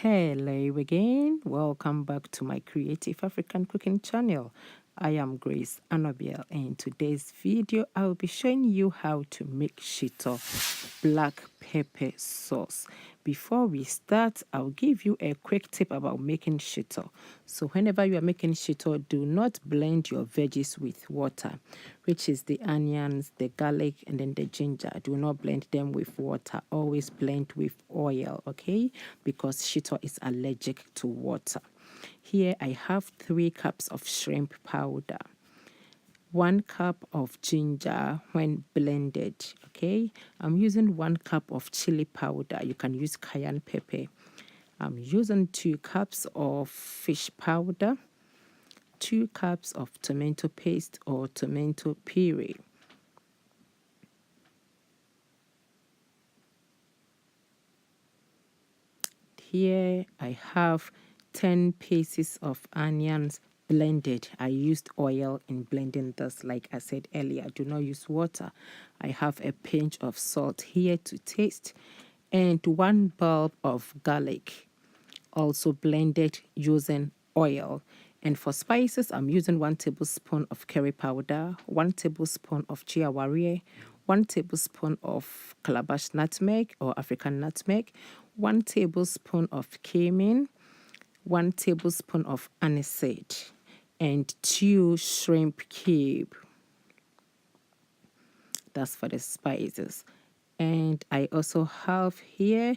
Hello again, welcome back to my Creative African Cooking channel. I am Grace Annabelle, and in today's video I will be showing you how to make SHITO black pepper sauce. Before we start, I'll give you a quick tip about making SHITO. So whenever you are making SHITO, do not blend your veggies with water, which is the onions, the garlic, and then the ginger. Do not blend them with water. Always blend with oil, okay? Because SHITO is allergic to water. Here I have 3 cups of shrimp powder, 1 cup of ginger when blended, okay? I'm using 1 cup of chili powder. You can use cayenne pepper. I'm using 2 cups of fish powder, 2 cups of tomato paste or tomato puree. Here I have 10 pieces of onions blended. I used oil in blending this, like I said earlier. Do not use water. I have a pinch of salt here to taste, and 1 bulb of garlic, also blended using oil. And for spices, I'm using 1 tablespoon of curry powder, 1 tablespoon of chia warrior, 1 tablespoon of calabash nutmeg or African nutmeg, 1 tablespoon of cumin, 1 tablespoon of aniseed, and 2 shrimp cubes. That's for the spices. And I also have here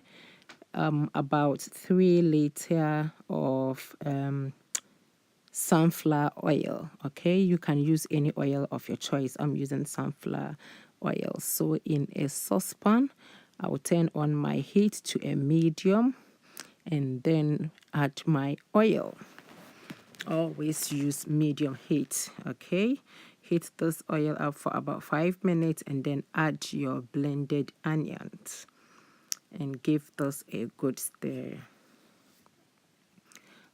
about 3 liters of sunflower oil. Okay, you can use any oil of your choice. I'm using sunflower oil. So in a saucepan, I will turn on my heat to a medium and then add my oil. Always use medium heat, okay? Heat this oil up for about 5 minutes and then add your blended onions and give this a good stir.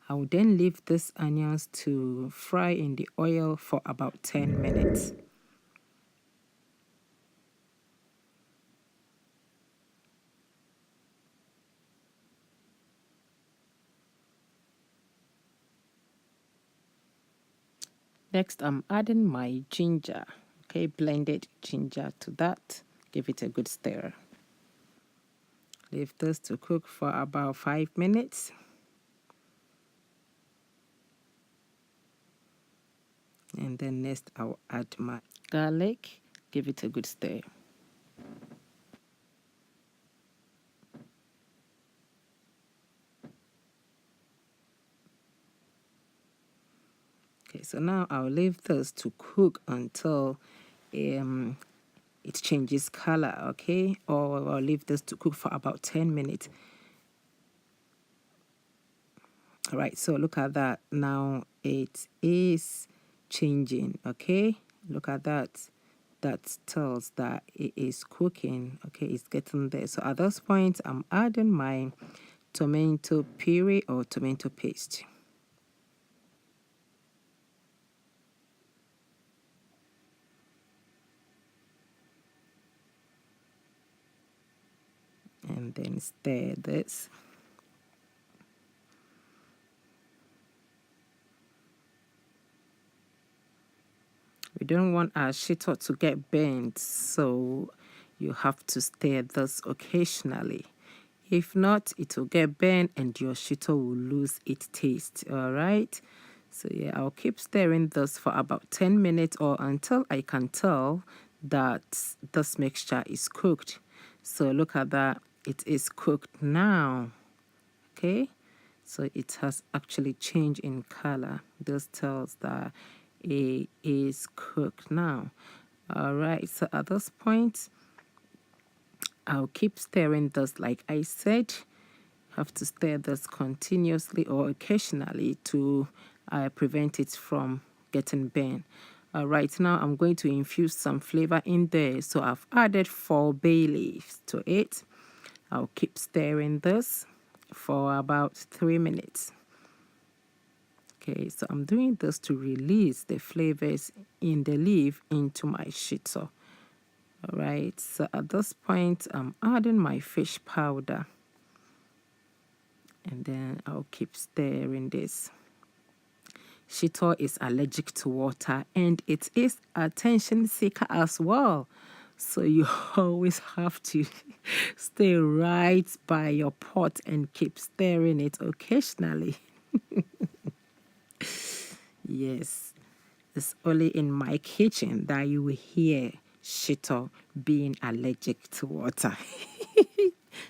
I will then leave these onions to fry in the oil for about 10 minutes. Next, I'm adding my ginger, okay, blended ginger to that. Give it a good stir. Leave this to cook for about 5 minutes. And then next, I'll add my garlic. Give it a good stir. Okay, so now I'll leave this to cook until it changes color, okay? Or I'll leave this to cook for about 10 minutes. All right, so look at that. Now it is changing, okay? Look at that. That tells that it is cooking, okay? It's getting there. So at this point, I'm adding my tomato puree or tomato paste. And then stir this. We don't want our SHITO to get burnt, so you have to stir this occasionally. If not, it will get burnt and your SHITO will lose its taste, all right? So yeah, I'll keep stirring this for about 10 minutes or until I can tell that this mixture is cooked. So look at that, it is cooked now, okay? So it has actually changed in color. This tells that it is cooked now. All right, so at this point, I'll keep stirring this like I said. Have to stir this continuously or occasionally to prevent it from getting burnt. All right, now I'm going to infuse some flavor in there. So I've added 4 bay leaves to it. I'll keep stirring this for about 3 minutes. Okay, so I'm doing this to release the flavors in the leaf into my SHITO. All right, so at this point, I'm adding my fish powder. And then I'll keep stirring this. Shito is allergic to water and it is attention seeker as well. So you always have to stay right by your pot and keep stirring it occasionally. Yes, it's only in my kitchen that you will hear Shito being allergic to water.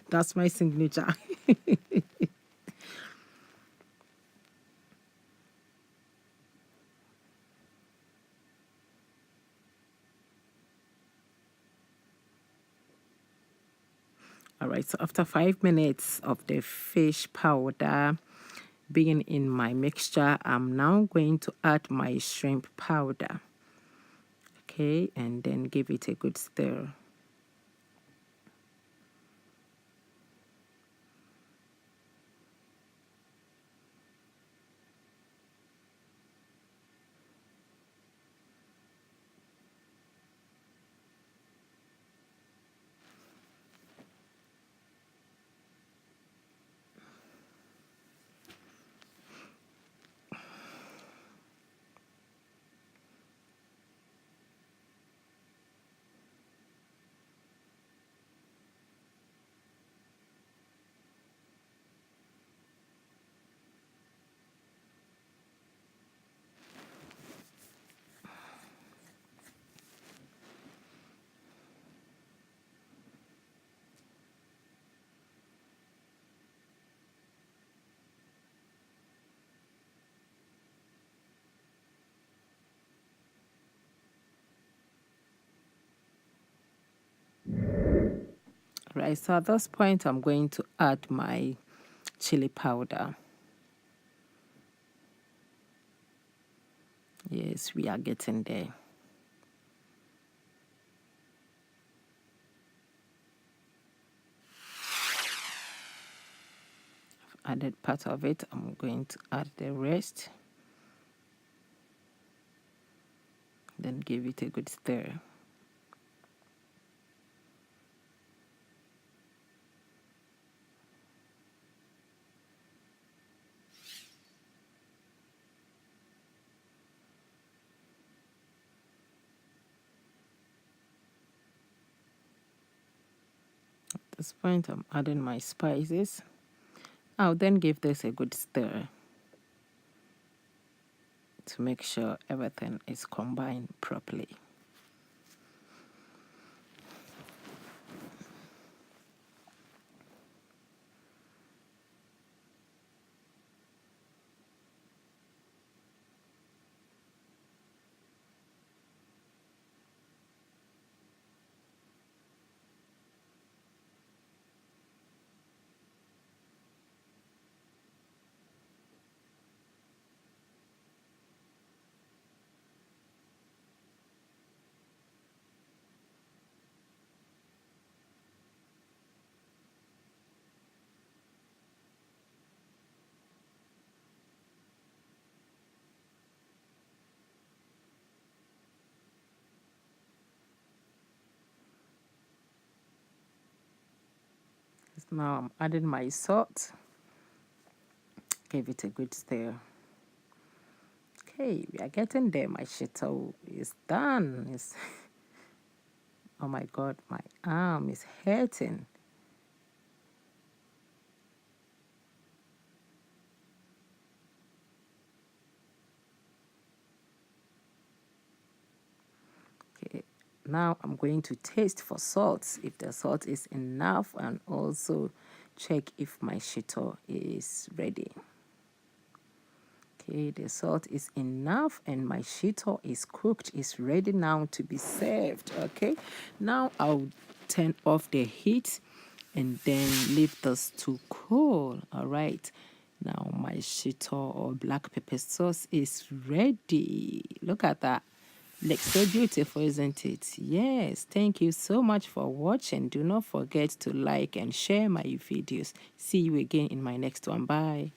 That's my signature. All right, so after 5 minutes of the fish powder being in my mixture, I'm now going to add my shrimp powder. Okay, and then give it a good stir. Right, so at this point, I'm going to add my chili powder. Yes, we are getting there. I've added part of it. I'm going to add the rest. Then give it a good stir. At this point, I'm adding my spices. I'll then give this a good stir to make sure everything is combined properly. Now I'm adding my salt. Give it a good stir. Okay, we are getting there. My shito is done. Oh my God, my arm is hurting. Okay, now I'm going to taste for salt, if the salt is enough, and also check if my shito is ready. Okay, the salt is enough and my shito is cooked, is ready now to be served. Okay, now I'll turn off the heat and then leave this to cool. All right, now my shito or black pepper sauce is ready. Look at that. Looks so beautiful, isn't it? Yes, thank you so much for watching. Do not forget to like and share my videos. See you again in my next one. Bye.